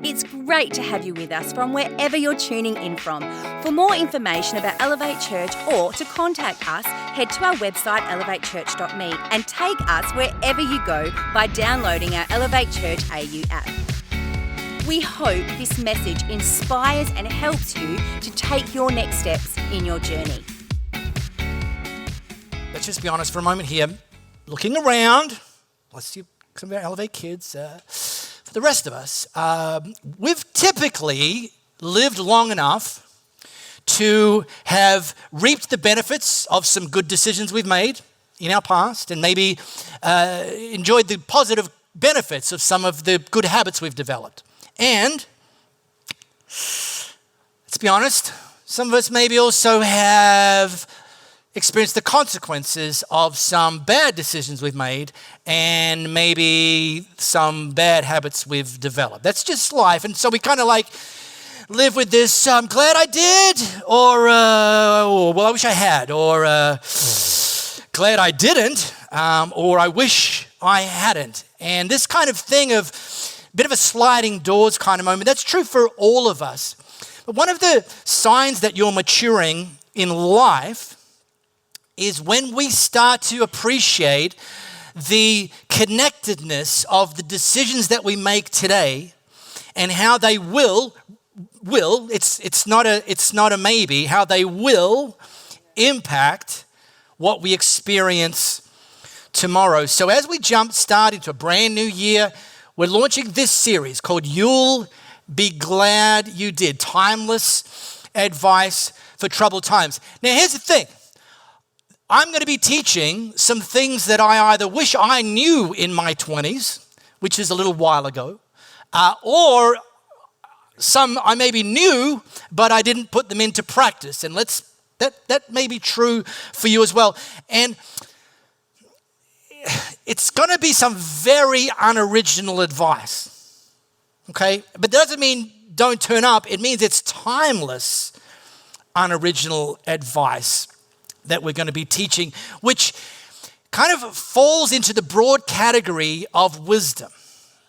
It's great to have you with us from wherever you're tuning in from. For more information about Elevate Church or to contact us, head to our website elevatechurch.me and take us wherever you go by downloading our Elevate Church AU app. We hope this message inspires and helps you to take your next steps in your journey. Let's just be honest for a moment here. Looking around, let's see some of our Elevate kids. For the rest of us, we've typically lived long enough to have reaped the benefits of some good decisions we've made in our past and maybe enjoyed the positive benefits of some of the good habits we've developed. And let's be honest, some of us maybe also have experienced the consequences of some bad decisions we've made and maybe some bad habits we've developed. That's just life. And so we kind of like live with this, I'm glad I did, or well, I wish I had, or glad I didn't, or I wish I hadn't. And this kind of thing of a bit of a sliding doors kind of moment, that's true for all of us. But one of the signs that you're maturing in life is when we start to appreciate the connectedness of the decisions that we make today and how they will it's not a maybe, how they will impact what we experience tomorrow. So as we start into a brand new year, we're launching this series called You'll Be Glad You Did, Timeless Advice for Troubled Times. Now here's the thing. I'm going to be teaching some things that I either wish I knew in my 20s, which is a little while ago, or some I maybe knew, but I didn't put them into practice. And that may be true for you as well. And it's going to be some very unoriginal advice, okay? But that doesn't mean don't turn up. It means it's timeless, unoriginal advice that we're going to be teaching, which kind of falls into the broad category of wisdom,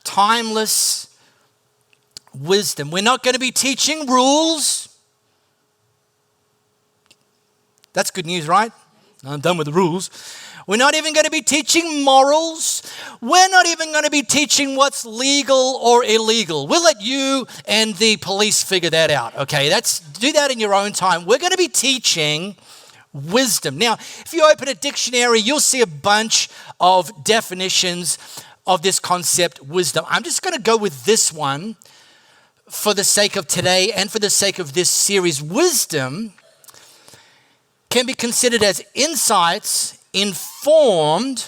timeless wisdom. We're not going to be teaching rules. That's good news, right? I'm done with the rules. We're not even going to be teaching morals. We're not even going to be teaching what's legal or illegal. We'll let you and the police figure that out, okay? Do that in your own time. We're going to be teaching wisdom. Now, if you open a dictionary, you'll see a bunch of definitions of this concept, wisdom. I'm just going to go with this one for the sake of today and for the sake of this series. Wisdom can be considered as insights informed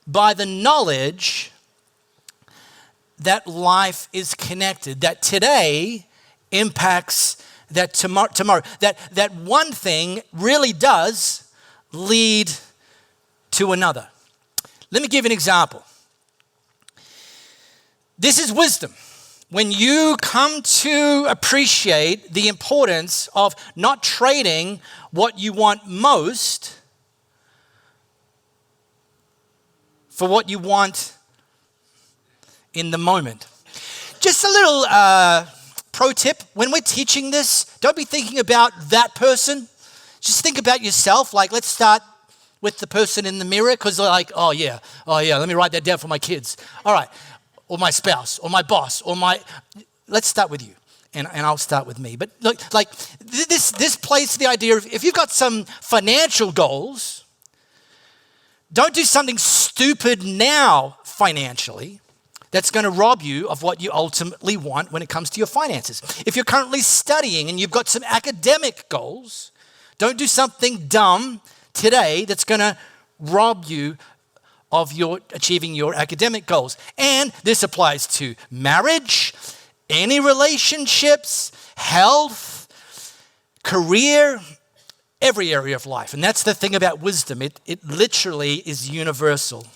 by the knowledge that life is connected, that today impacts that tomorrow, that one thing really does lead to another. Let me give you an example. This is wisdom. When you come to appreciate the importance of not trading what you want most for what you want in the moment. Just a little pro tip, when we're teaching this, don't be thinking about that person. Just think about yourself. Like, let's start with the person in the mirror, because they're like, oh yeah, let me write that down for my kids. All right, or my spouse, or my boss, let's start with you, and I'll start with me. But look, like this plays to the idea of if you've got some financial goals, don't do something stupid now financially that's going to rob you of what you ultimately want when it comes to your finances. If you're currently studying and you've got some academic goals, don't do something dumb today that's going to rob you of your achieving your academic goals. And this applies to marriage, any relationships, health, career, every area of life. And that's the thing about wisdom. It literally is universal.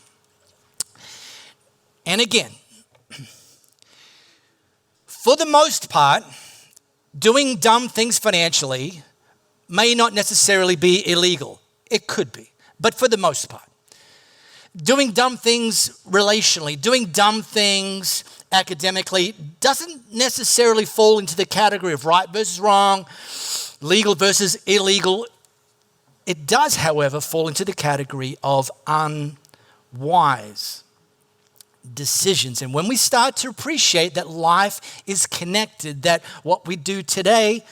And again, for the most part, doing dumb things financially may not necessarily be illegal. It could be, but for the most part. Doing dumb things relationally, doing dumb things academically doesn't necessarily fall into the category of right versus wrong, legal versus illegal. It does, however, fall into the category of unwise decisions. And when we start to appreciate that life is connected, that what we do today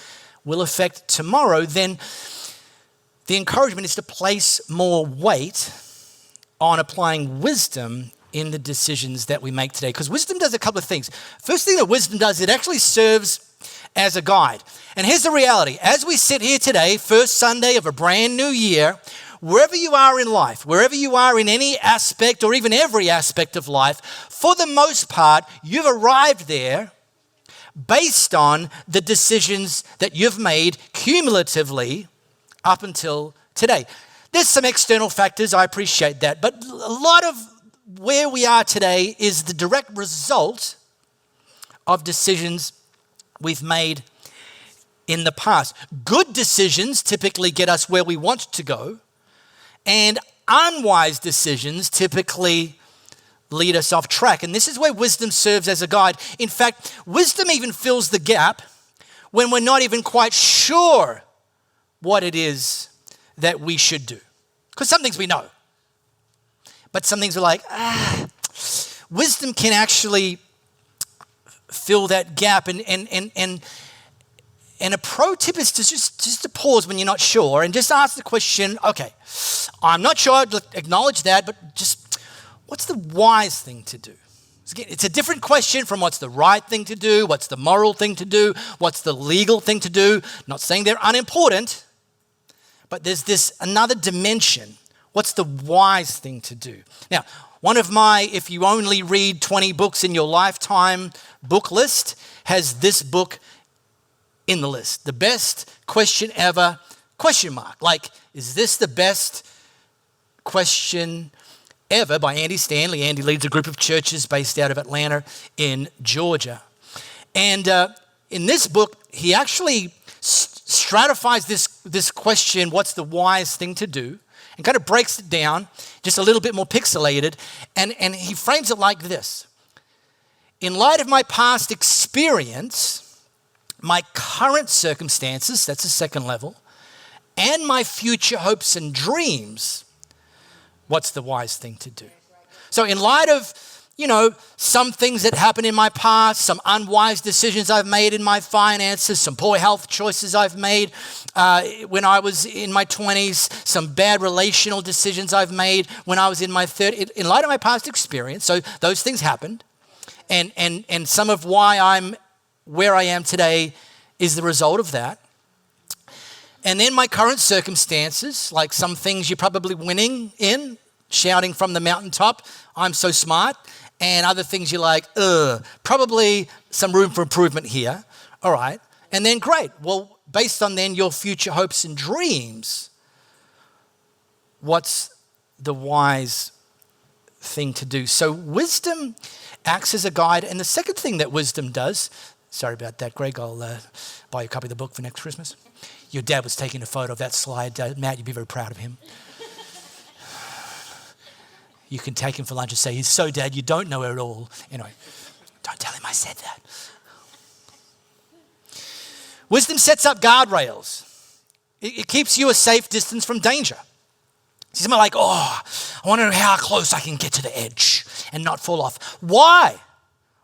will affect tomorrow, then the encouragement is to place more weight on applying wisdom in the decisions that we make today. Because wisdom does a couple of things. First thing that wisdom does, it actually serves as a guide. And here's the reality. As we sit here today, first Sunday of a brand new year, wherever you are in life, wherever you are in any aspect or even every aspect of life, for the most part, you've arrived there based on the decisions that you've made cumulatively up until today. There's some external factors, I appreciate that, but a lot of where we are today is the direct result of decisions we've made in the past. Good decisions typically get us where we want to go, and unwise decisions typically lead us off track. And this is where wisdom serves as a guide. In fact, wisdom even fills the gap when we're not even quite sure what it is that we should do. Because some things we know, but some things are like, wisdom can actually fill that gap. And a pro tip is to just to pause when you're not sure and just ask the question, okay, I'm not sure, acknowledge that, but just what's the wise thing to do? It's a different question from what's the right thing to do, what's the moral thing to do, what's the legal thing to do. Not saying they're unimportant, but there's this another dimension. What's the wise thing to do? Now, one of my, if you only read 20 books in your lifetime book list, has this book in the list. The best question ever, question mark. Like, is this the best question ever by Andy Stanley? Andy leads a group of churches based out of Atlanta in Georgia. And in this book, he actually stratifies this question, what's the wise thing to do, and kind of breaks it down, just a little bit more pixelated, and he frames it like this. In light of my past experience, my current circumstances, that's the second level, and my future hopes and dreams, what's the wise thing to do? So in light of, some things that happened in my past, some unwise decisions I've made in my finances, some poor health choices I've made when I was in my 20s, some bad relational decisions I've made when I was in my 30s. In light of my past experience, so those things happened, and some of why I'm where I am today is the result of that. And then my current circumstances, like some things you're probably winning in, shouting from the mountaintop, I'm so smart, and other things you're like, probably some room for improvement here. All right. And then great. Well, based on then your future hopes and dreams, what's the wise thing to do? So wisdom acts as a guide. And the second thing that wisdom does, sorry about that, Greg, I'll buy you a copy of the book for next Christmas. Your dad was taking a photo of that slide. Matt, you'd be very proud of him. You can take him for lunch and say, he's so dad, you don't know it all. Anyway, don't tell him I said that. Wisdom sets up guardrails. It keeps you a safe distance from danger. See, someone like, I wonder how close I can get to the edge and not fall off. Why?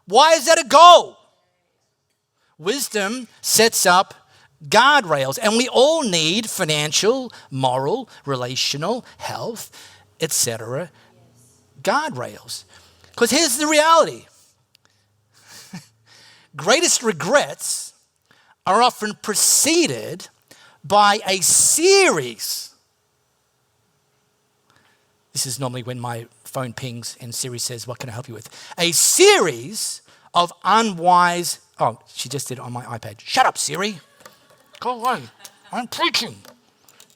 Why is that a goal? Wisdom sets up guardrails, and we all need financial, moral, relational, health, etc. guardrails. Because here's the reality. Greatest regrets are often preceded by a series. This is normally when my phone pings and Siri says, what can I help you with? A series of unwise, she just did it on my iPad. Shut up, Siri. Go away. I'm preaching.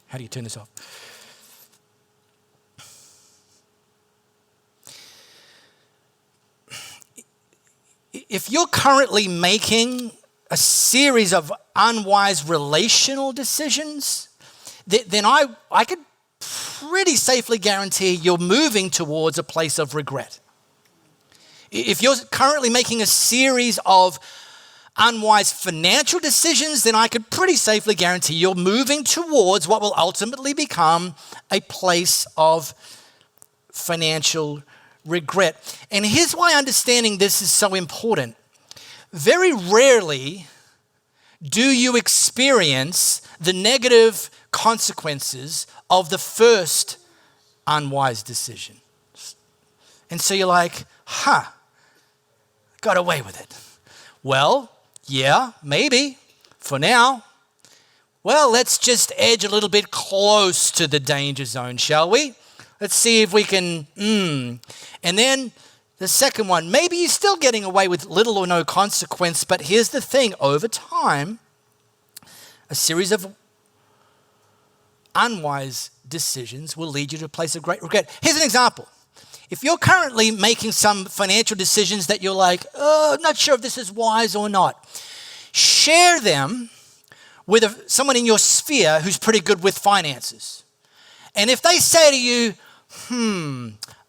How do you turn this off? If you're currently making a series of unwise relational decisions, then I could pretty safely guarantee you're moving towards a place of regret. If you're currently making a series of unwise financial decisions, then I could pretty safely guarantee you're moving towards what will ultimately become a place of financial regret. And here's why understanding this is so important. Very rarely do you experience the negative consequences of the first unwise decision. And so you're like, got away with it. Well, yeah, maybe, for now. Well, let's just edge a little bit close to the danger zone, shall we? Let's see if we can, And then the second one, maybe you're still getting away with little or no consequence, but here's the thing, over time, a series of unwise decisions will lead you to a place of great regret. Here's an example. If you're currently making some financial decisions that you're like, I'm not sure if this is wise or not, share them with someone in your sphere who's pretty good with finances. And if they say to you,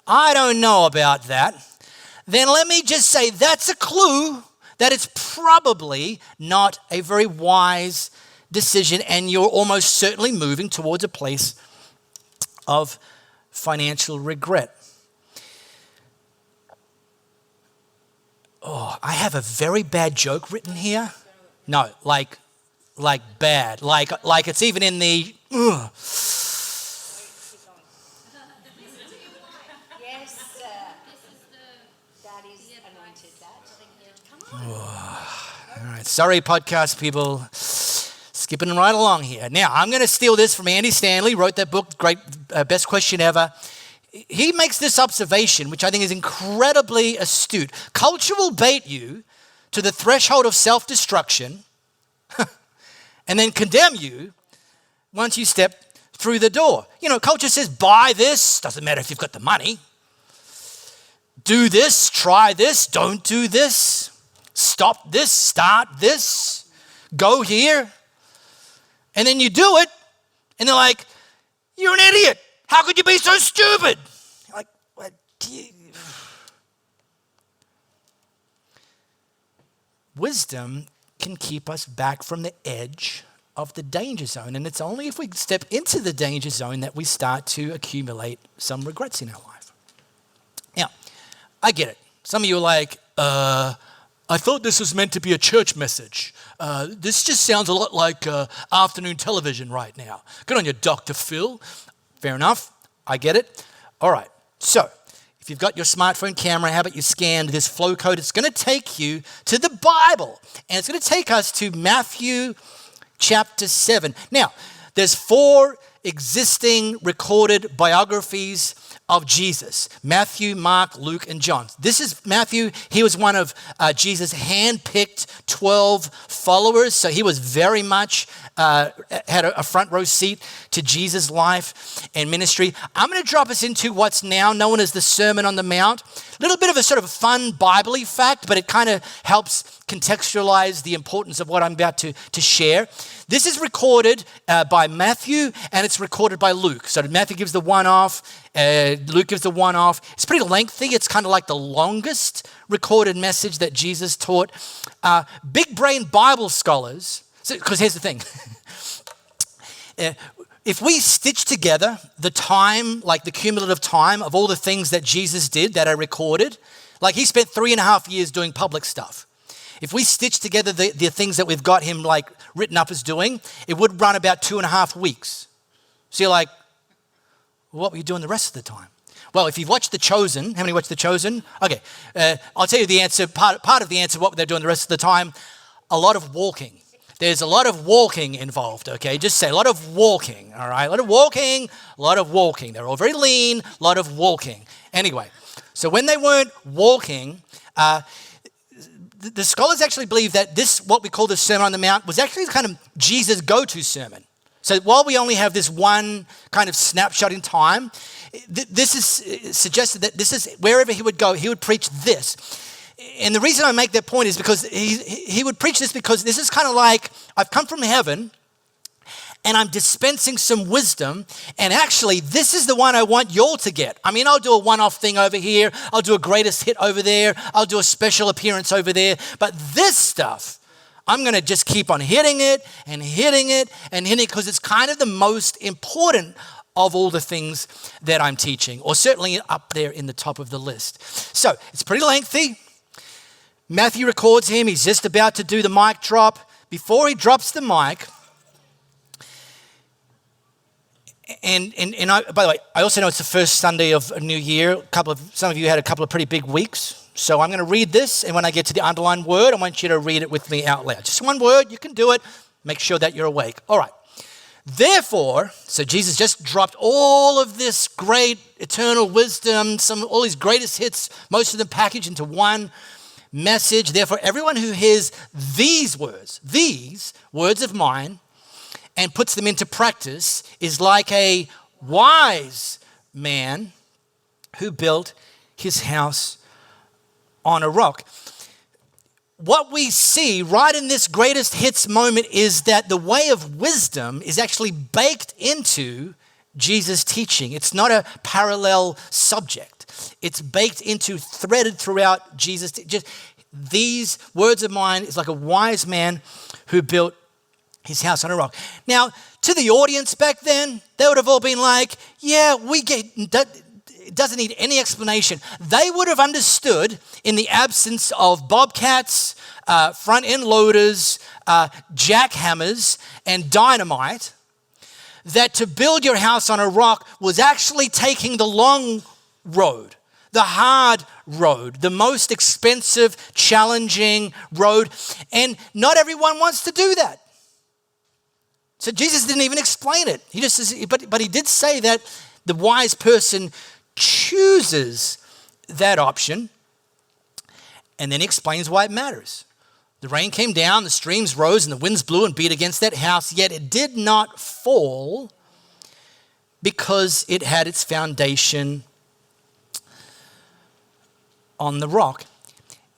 I don't know about that, then let me just say that's a clue that it's probably not a very wise decision, and you're almost certainly moving towards a place of financial regret. Oh, I have a very bad joke written here. No, like bad. Like it's even in the... All right, sorry, podcast people. Skipping right along here. Now, I'm going to steal this from Andy Stanley, wrote that book, great, best question ever. He makes this observation, which I think is incredibly astute. Culture will bait you to the threshold of self-destruction and then condemn you once you step through the door. You know, culture says, buy this, doesn't matter if you've got the money. Do this, try this, don't do this. Stop this, start this, go here. And then you do it, and they're like, you're an idiot. How could you be so stupid? You're like, what do you... Wisdom can keep us back from the edge of the danger zone. And it's only if we step into the danger zone that we start to accumulate some regrets in our life. Now, I get it. Some of you are like, I thought this was meant to be a church message. This just sounds a lot like afternoon television right now. Good on you, Dr. Phil. Fair enough. I get it. All right. So, if you've got your smartphone camera, how about you scan this flow code? It's going to take you to the Bible. And it's going to take us to Matthew chapter 7. Now, there's 4 existing recorded biographies of Jesus: Matthew, Mark, Luke, and John. This is Matthew. He was one of Jesus' hand-picked 12 followers, so he was very much had a front row seat to Jesus' life and ministry. I'm going to drop us into what's now known as the Sermon on the Mount. A little bit of a sort of fun Bible-y fact, but it kind of helps contextualize the importance of what I'm about to share. This is recorded by Matthew, and it's recorded by Luke. So Matthew gives the one off, Luke gives the one off. It's pretty lengthy. It's kind of like the longest recorded message that Jesus taught. Big brain Bible scholars, because here's the thing. If we stitch together the time, like the cumulative time of all the things that Jesus did that are recorded, like he spent 3.5 years doing public stuff. If we stitch together the things that we've got him like written up as doing, it would run about 2.5 weeks. So you're like, what were you doing the rest of the time? Well, if you've watched The Chosen, how many watched The Chosen? Okay, I'll tell you the answer, part of the answer, what they're doing the rest of the time, a lot of walking. There's a lot of walking involved, okay? Just say a lot of walking, all right? A lot of walking. They're all very lean, a lot of walking. Anyway, so when they weren't walking, the scholars actually believe that this, what we call the Sermon on the Mount, was actually kind of Jesus' go-to sermon. So while we only have this one kind of snapshot in time, this is suggested that this is wherever he would go, he would preach this. And the reason I make that point is because he would preach this because this is kind of like, I've come from heaven and I'm dispensing some wisdom, and actually this is the one I want y'all to get. I mean, I'll do a one-off thing over here, I'll do a greatest hit over there, I'll do a special appearance over there, but this stuff, I'm going to just keep on hitting it and hitting it and hitting it because it's kind of the most important of all the things that I'm teaching, or certainly up there in the top of the list. So it's pretty lengthy. Matthew records him. He's just about to do the mic drop. Before he drops the mic, and by the way, I also know it's the first Sunday of a new year. Some of you had a couple of pretty big weeks. So I'm going to read this, and when I get to the underlined word, I want you to read it with me out loud. Just one word, you can do it. Make sure that you're awake. All right. Therefore, so Jesus just dropped all of this great eternal wisdom, all his greatest hits, most of them packaged into one message. Therefore, everyone who hears these words of mine, and puts them into practice is like a wise man who built his house on a rock. What we see right in this greatest hits moment is that the way of wisdom is actually baked into Jesus' teaching. It's not a parallel subject. It's baked into, threaded throughout Jesus. Just these words of mine is like a wise man who built his house on a rock. Now, to the audience back then, they would have all been like, yeah, we get that. It doesn't need any explanation. They would have understood in the absence of bobcats, front-end loaders, jackhammers, and dynamite, that to build your house on a rock was actually taking the long road, the hard road, the most expensive, challenging road. And not everyone wants to do that. So Jesus didn't even explain it. He just says, but he did say that the wise person chooses that option, and then he explains why it matters. The rain came down, the streams rose, and the winds blew and beat against that house, yet it did not fall because it had its foundation on the rock.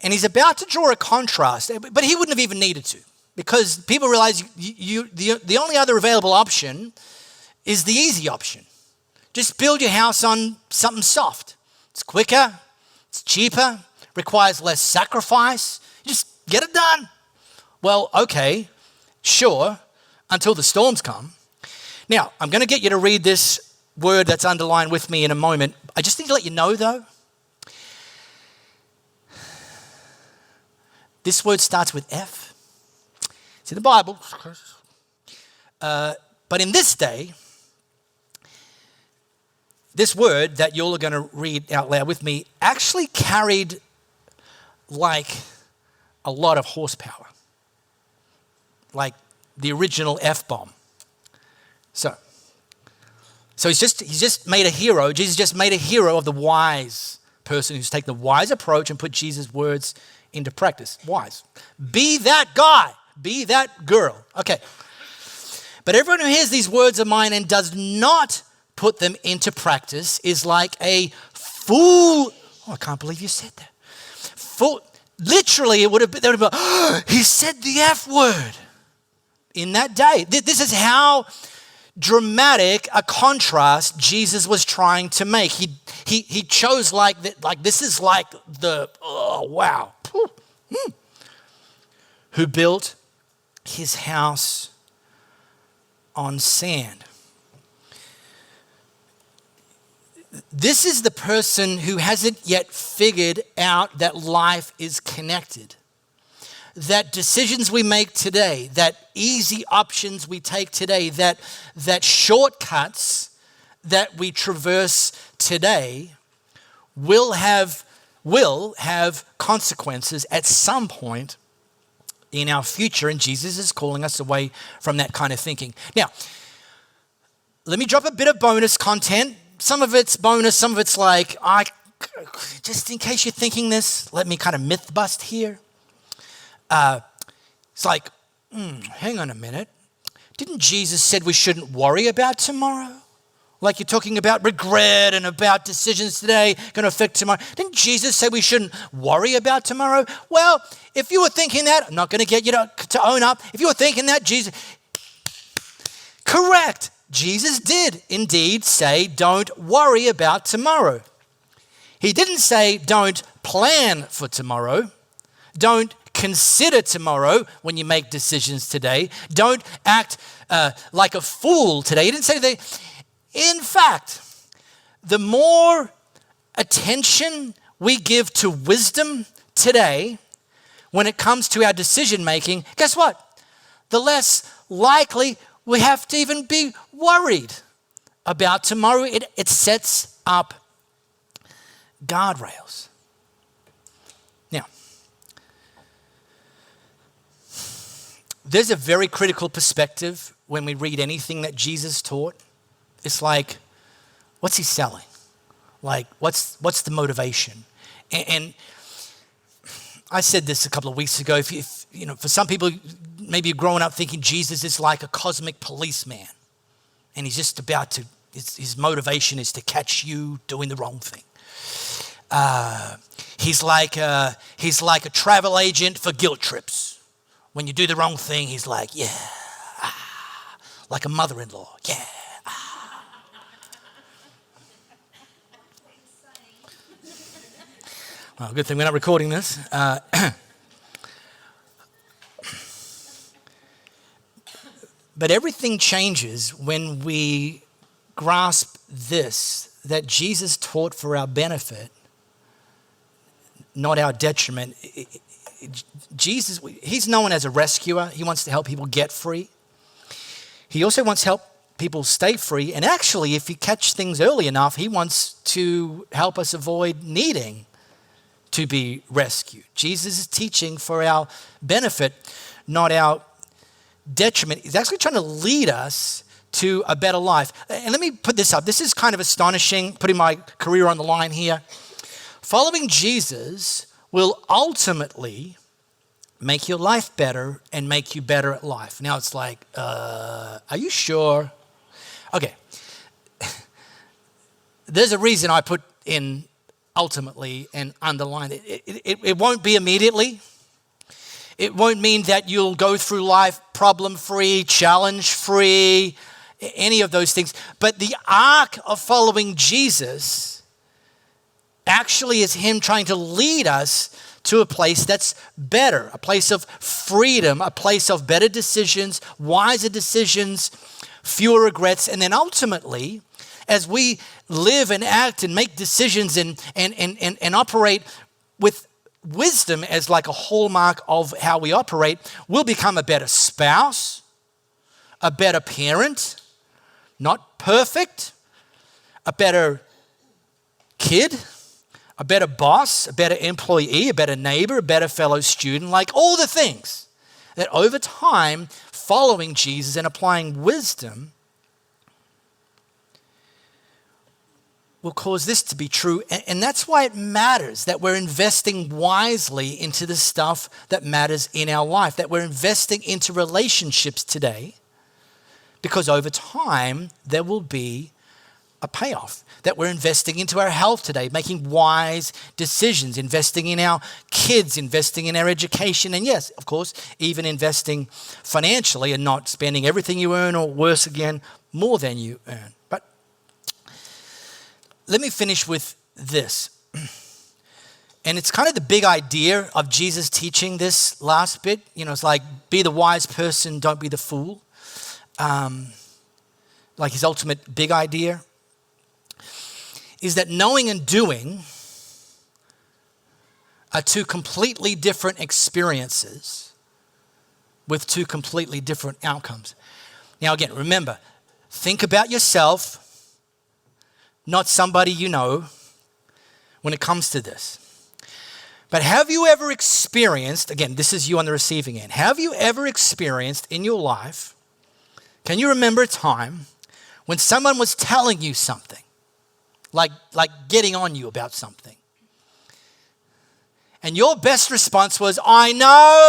And he's about to draw a contrast, but he wouldn't have even needed to, because people realize the only other available option is the easy option. Just build your house on something soft. It's quicker, it's cheaper, requires less sacrifice. You just get it done. Well, okay, sure, until the storms come. Now, I'm going to get you to read this word that's underlined with me in a moment. I just need to let you know, though, this word starts with F. It's in the Bible. But in this day, this word that you're going to read out loud with me actually carried like a lot of horsepower, like the original F-bomb. So he's just made a hero. Jesus just made a hero of the wise person who's taken the wise approach and put Jesus' words into practice. Wise. Be that guy. Be that girl. Okay. But everyone who hears these words of mine and does not put them into practice is like a fool. Oh, I can't believe you said that. Fool. Literally, they would have been, oh, he said the F word in that day. This is how dramatic a contrast Jesus was trying to make. He chose like this is like the, oh, wow. Who built his house on sand. This is the person who hasn't yet figured out that life is connected. That decisions we make today, that easy options we take today, that shortcuts that we traverse today will have consequences at some point in our future, and Jesus is calling us away from that kind of thinking. Now, let me drop a bit of bonus content. Some of it's bonus, some of it's like, just in case you're thinking this, let me kind of myth bust here. It's like, hang on a minute. Didn't Jesus said we shouldn't worry about tomorrow? Like you're talking about regret and about decisions today going to affect tomorrow. Didn't Jesus say we shouldn't worry about tomorrow? Well, if you were thinking that, I'm not going to get you to own up. If you were thinking that, Jesus, correct. Jesus did indeed say, don't worry about tomorrow. He didn't say, don't plan for tomorrow. Don't consider tomorrow when you make decisions today. Don't act like a fool today. He didn't say that. In fact, the more attention we give to wisdom today when it comes to our decision making, guess what? The less likely we have to even be worried about tomorrow. It sets up guardrails. Now, there's a very critical perspective when we read anything that Jesus taught. It's like, what's he selling? Like, what's the motivation? And I said this a couple of weeks ago. If you know, for some people, maybe you're growing up thinking Jesus is like a cosmic policeman, and he's just about to. His motivation is to catch you doing the wrong thing. He's like a travel agent for guilt trips. When you do the wrong thing, he's like, yeah, like a mother-in-law, yeah. Well, good thing we're not recording this. But everything changes when we grasp this, that Jesus taught for our benefit, not our detriment. Jesus, he's known as a rescuer. He wants to help people get free. He also wants to help people stay free. And actually, if you catch things early enough, he wants to help us avoid needing to be rescued. Jesus is teaching for our benefit, not our detriment. He's actually trying to lead us to a better life. And let me put this up. This is kind of astonishing, putting my career on the line here. Following Jesus will ultimately make your life better and make you better at life. Now it's like, are you sure? Okay. There's a reason I put in ultimately and underline it. It won't be immediately. It won't mean that you'll go through life problem-free, challenge-free, any of those things. But the arc of following Jesus actually is him trying to lead us to a place that's better, a place of freedom, a place of better decisions, wiser decisions, fewer regrets, and then ultimately, as we live and act and make decisions and operate with wisdom as like a hallmark of how we operate, we'll become a better spouse, a better parent, not perfect, a better kid, a better boss, a better employee, a better neighbor, a better fellow student, like all the things that over time, following Jesus and applying wisdom will cause this to be true. And that's why it matters that we're investing wisely into the stuff that matters in our life, that we're investing into relationships today, because over time there will be a payoff, that we're investing into our health today, making wise decisions, investing in our kids, investing in our education, and yes, of course, even investing financially and not spending everything you earn, or worse again, more than you earn. But let me finish with this. And it's kind of the big idea of Jesus teaching this last bit. You know, it's like, be the wise person, don't be the fool. Like his ultimate big idea is that knowing and doing are two completely different experiences with two completely different outcomes. Now again, remember, think about yourself, not somebody you know, when it comes to this. But have you ever experienced, again, this is you on the receiving end, have you ever experienced in your life, can you remember a time when someone was telling you something, like getting on you about something, and your best response was, I know.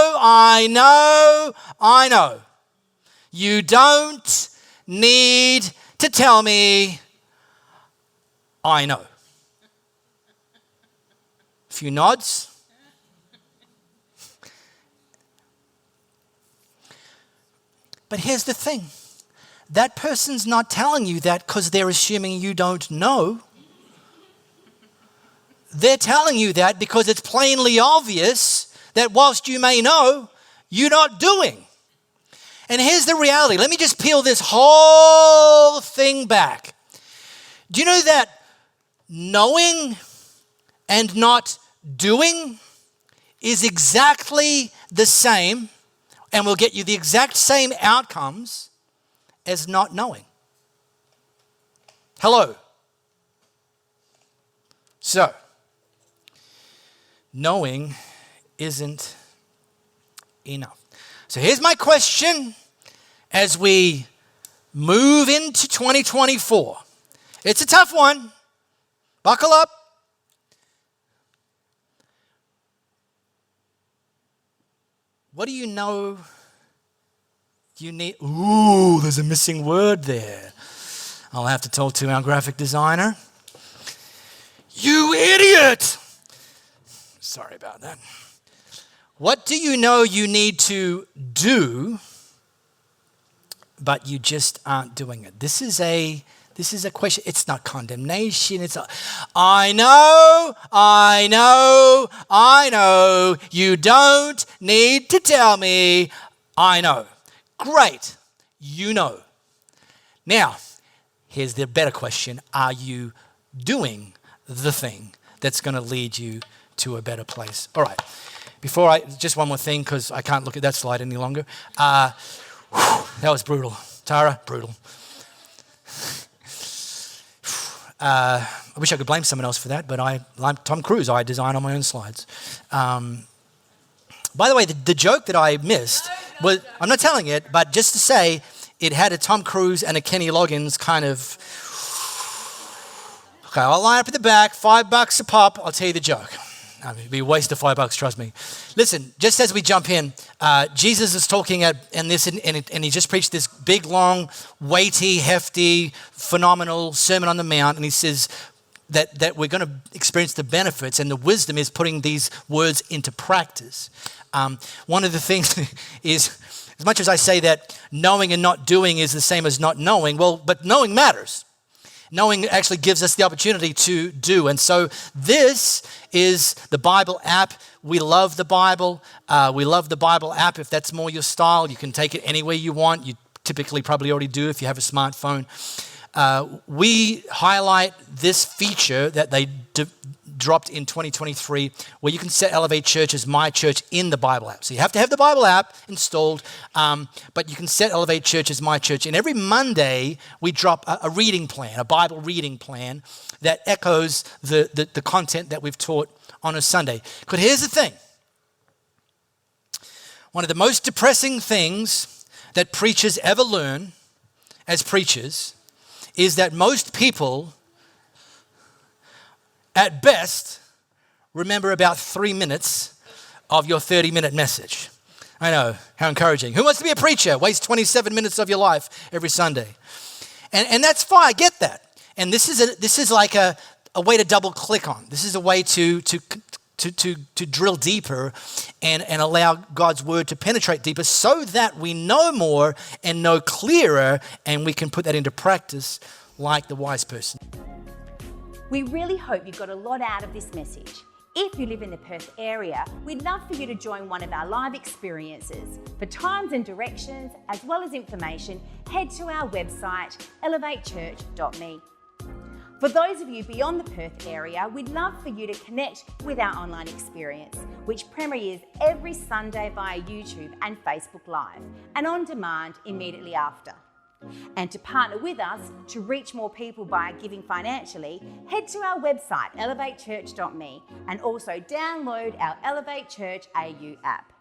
You don't need to tell me, I know. A few nods. But here's the thing. that person's not telling you that because they're assuming you don't know. They're telling you that because it's plainly obvious that whilst you may know, you're not doing. And here's the reality. Let me just peel this whole thing back. Do you know that knowing and not doing is exactly the same and will get you the exact same outcomes as not knowing? Hello. So, knowing isn't enough. So here's my question as we move into 2024. It's a tough one. Buckle up. What do you know you need? Ooh, there's a missing word there. I'll have to talk to our graphic designer. You idiot! Sorry about that. What do you know you need to do, but you just aren't doing it? This is a question. It's not condemnation. I know. You don't need to tell me. I know. Great. You know. Now, here's the better question. Are you doing the thing that's going to lead you to a better place? All right. Just one more thing, because I can't look at that slide any longer. That was brutal. Tara, brutal. I wish I could blame someone else for that, but like Tom Cruise, I design all my own slides. By the way, the joke that I missed was, I'm not telling it, but just to say, it had a Tom Cruise and a Kenny Loggins kind of, okay, I'll line up at the back, $5 a pop, I'll tell you the joke. It'd be a waste of $5, trust me. Listen, just as we jump in, Jesus is talking and he just preached this big, long, weighty, hefty, phenomenal Sermon on the Mount, and he says that we're going to experience the benefits, and the wisdom is putting these words into practice. One of the things is, as much as I say that knowing and not doing is the same as not knowing, but knowing matters. Knowing actually gives us the opportunity to do. And so this is the Bible app. We love the Bible. We love the Bible app. If that's more your style, you can take it anywhere you want. You typically probably already do if you have a smartphone. We highlight this feature that they dropped in 2023 where you can set Elevate Church as My Church in the Bible app. So you have to have the Bible app installed, but you can set Elevate Church as My Church. And every Monday, we drop a reading plan, a Bible reading plan that echoes the content that we've taught on a Sunday. But here's the thing. One of the most depressing things that preachers ever learn as preachers is that most people, at best, remember about 3 minutes of your 30-minute message. I know, how encouraging. Who wants to be a preacher? Waste 27 minutes of your life every Sunday. And that's fine, I get that. And this is like a way to double click on. This is a way to drill deeper and allow God's word to penetrate deeper so that we know more and know clearer, and we can put that into practice like the wise person. We really hope you got a lot out of this message. If you live in the Perth area, we'd love for you to join one of our live experiences. For times and directions, as well as information, head to our website, elevatechurch.me. For those of you beyond the Perth area, we'd love for you to connect with our online experience, which premieres every Sunday via YouTube and Facebook Live, and on demand immediately after. And to partner with us to reach more people by giving financially, head to our website, elevatechurch.me, and also download our Elevate Church AU app.